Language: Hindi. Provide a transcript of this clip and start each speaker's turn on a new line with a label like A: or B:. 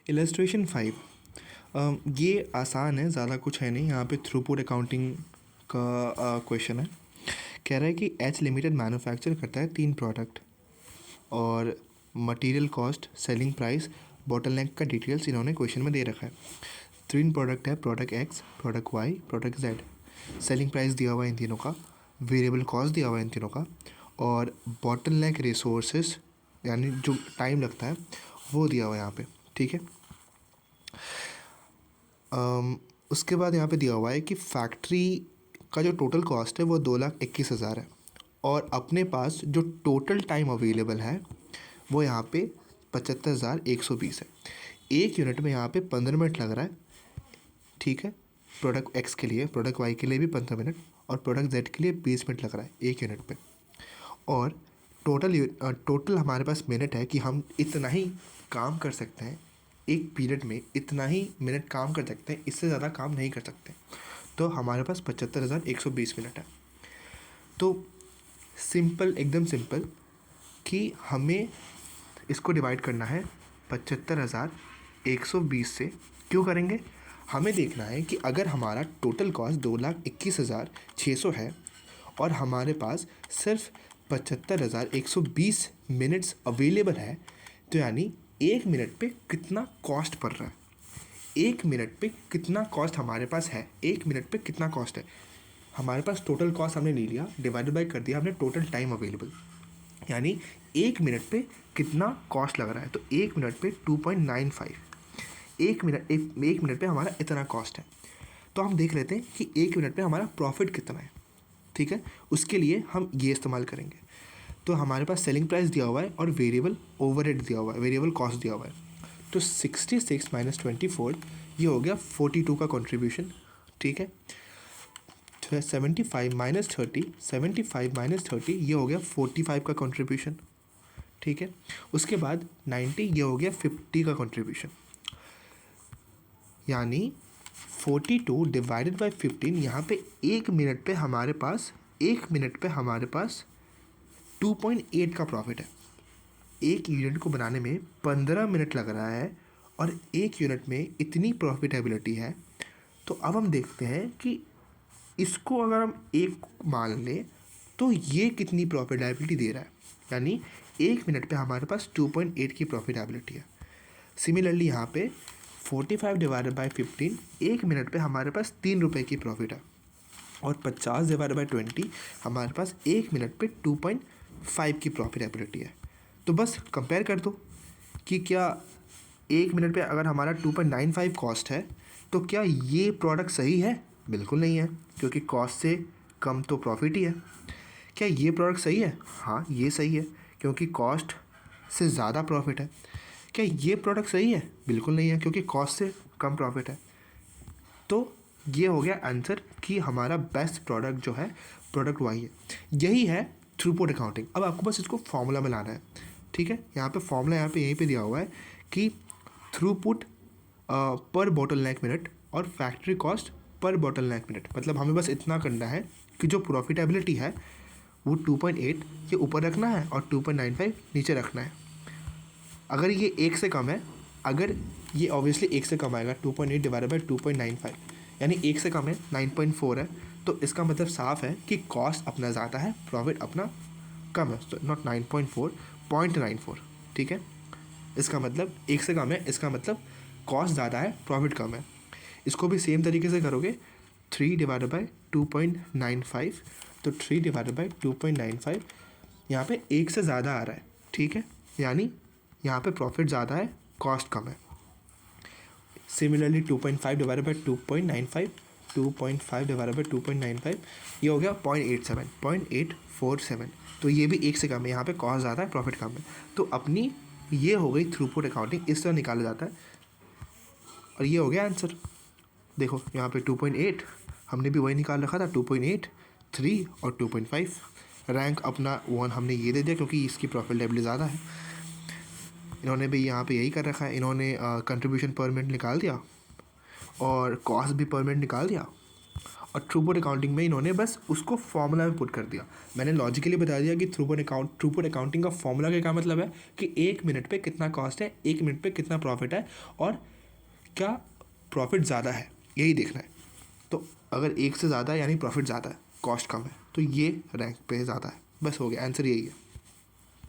A: इलस्ट्रेशन 5। ये आसान है, ज़्यादा कुछ है नहीं। यहाँ पे थ्रूपुट अकाउंटिंग का क्वेश्चन है। कह रहा है कि एच लिमिटेड मैन्युफैक्चर करता है 3 प्रोडक्ट और material cost, selling price, bottleneck का डिटेल्स इन्होंने क्वेश्चन में दे रखा है। 3 प्रोडक्ट है, product X, product Y, product Z. Selling price दिया हुआ है इन तीनों का, वेरिएबल कॉस्ट दिया हुआ है इन तीनों का, और बॉटलनेक रिसोर्सेज यानी जो टाइम लगता है वो दिया हुआ है यहाँ पे। ठीक है। उसके बाद यहाँ पे दिया हुआ है कि फैक्ट्री का जो टोटल कॉस्ट है वो 2,21,000 है और अपने पास जो टोटल टाइम अवेलेबल है वो यहाँ पे 75,120 है। एक यूनिट में यहाँ पे 15 मिनट लग रहा है। ठीक है। प्रोडक्ट एक्स के लिए, प्रोडक्ट वाई के लिए भी 15 मिनट और प्रोडक्ट जेड के लिए 20 मिनट लग रहा है एक यूनिट पे। और टोटल हमारे पास मिनट है कि हम इतना ही काम कर सकते हैं एक पीरियड में, इतना ही मिनट काम कर सकते हैं, इससे ज़्यादा काम नहीं कर सकते। तो हमारे पास 75,120 मिनट है। तो सिंपल, एकदम सिंपल कि हमें इसको डिवाइड करना है 75,120 से। क्यों करेंगे? हमें देखना है कि अगर हमारा टोटल कॉस्ट 2,21,600 है और हमारे पास सिर्फ 75,120 मिनट्स अवेलेबल है, तो यानी एक मिनट पे कितना कॉस्ट पड़ रहा है, एक मिनट पे कितना कॉस्ट हमारे पास है, एक मिनट पे कितना कॉस्ट है। हमारे पास टोटल कॉस्ट हमने ले लिया, डिवाइडेड बाय कर दिया हमने टोटल टाइम अवेलेबल, यानी एक मिनट पे कितना कॉस्ट लग रहा है। तो एक मिनट पे 2.95, एक मिनट पे हमारा इतना कॉस्ट है। तो हम देख लेते हैं कि एक मिनट पे हमारा प्रॉफिट कितना है। ठीक है। उसके लिए हम ये इस्तेमाल करेंगे। तो हमारे पास सेलिंग प्राइस दिया हुआ है और वेरिएबल ओवरहेड दिया हुआ है, वेरिएबल कॉस्ट दिया हुआ है। तो 66 माइनस 24 ये हो गया 42 का कंट्रीब्यूशन। ठीक है। 75 माइनस 30, 75 माइनस 30 ये हो गया 45 का कंट्रीब्यूशन। ठीक है। उसके बाद 90 ये हो गया 50 का कंट्रीब्यूशन, यानी 42 डिवाइडेड बाय 15। यहाँ पे एक मिनट पे हमारे पास 2.8 का प्रॉफिट है। एक यूनिट को बनाने में 15 मिनट लग रहा है और एक यूनिट में इतनी प्रॉफिटेबिलिटी है। तो अब हम देखते हैं कि इसको अगर हम एक मान लें तो ये कितनी प्रॉफिटेबिलिटी दे रहा है, यानी एक मिनट पे हमारे पास 2.8 की प्रॉफिटेबिलिटी है। सिमिलरली यहाँ पे 45 डिवाइडेड बाई 15, एक मिनट पे हमारे पास 3 रुपये की प्रॉफिट है और 50 डिवाइडेड बाई 20 हमारे पास एक मिनट पे 2.5 की प्रॉफिटेबिलिटी है। तो बस कंपेयर कर दो कि क्या एक मिनट पे अगर हमारा 2.95 कॉस्ट है तो क्या ये प्रोडक्ट सही है? बिल्कुल नहीं है, क्योंकि कॉस्ट से कम तो प्रॉफिट ही है। क्या ये प्रोडक्ट सही है? हाँ, ये सही है, क्योंकि कॉस्ट से ज़्यादा प्रॉफिट है। क्या ये प्रोडक्ट सही है? बिल्कुल नहीं है, क्योंकि कॉस्ट से कम प्रॉफिट है। तो ये हो गया आंसर कि हमारा बेस्ट प्रोडक्ट जो है प्रोडक्ट वाई है। यही है थ्रूपुट अकाउंटिंग। अब आपको बस इसको फॉर्मूला में लाना है। ठीक है। यहाँ पे फॉर्मूला यहाँ पे यहीं पे दिया हुआ है कि थ्रूपुट पर बॉटलनेक मिनट और factory cost per bottleneck minute. मतलब हमें बस इतना करना है कि जो प्रॉफिटेबिलिटी है वो 2.8 ये ऊपर रखना है और 2.95 नीचे रखना है। अगर ये एक से कम है, अगर ये ऑब्वियसली एक से कम आएगा, 2.8 डिवाइडेड बाई 2.95 यानी एक से कम है, 9.4 है, तो इसका मतलब साफ है कि कॉस्ट अपना ज़्यादा है, प्रॉफिट अपना कम है। तो नॉट 9.4, 0.94। ठीक है। इसका मतलब एक से कम है, इसका मतलब कॉस्ट ज़्यादा है, प्रॉफिट कम है। इसको भी सेम तरीके से करोगे, 3 डिवाइडेड बाई 2.95, तो 3 डिवाइडेड बाई 2.95 यहाँ पे एक से ज़्यादा आ रहा है। ठीक है। यानी यहाँ पे प्रॉफिट ज़्यादा है, कॉस्ट कम है। Similarly 2.5 divided by 2.95, 2.5 divided by 2.95 ये हो गया 0.87। तो ये भी एक से कम है, यहाँ पे कॉस्ट ज़्यादा है, प्रॉफिट कम है। तो अपनी ये हो गई थ्रूपुट अकाउंटिंग, इस तरह निकाला जाता है और ये हो गया आंसर। देखो यहाँ पे 2.8 हमने भी वही निकाल रखा था, 2.8, 3 और 2.5। रैंक अपना 1 हमने ये दे दिया क्योंकि इसकी प्रॉफिटेबिलिटी ज़्यादा है। इन्होंने भी यहाँ पे यही कर रखा है, इन्होंने कंट्रीब्यूशन पर मिनट निकाल दिया और कॉस्ट भी पर मिनट निकाल दिया और थ्रूपुट अकाउंटिंग में इन्होंने बस उसको फॉर्मूला में पुट कर दिया। मैंने लॉजिकली बता दिया कि थ्रूपुट अकाउंटिंग का फॉर्मूला का क्या मतलब है कि 1 मिनट पे कितना कॉस्ट है, 1 मिनट पे कितना प्रॉफिट है और क्या प्रॉफिट ज़्यादा है, यही देखना है। तो अगर 1 से ज़्यादा है यानी प्रॉफिट ज़्यादा है, कॉस्ट कम है, तो ये रैंक पे ज़्यादा है। बस हो गया, आंसर यही है।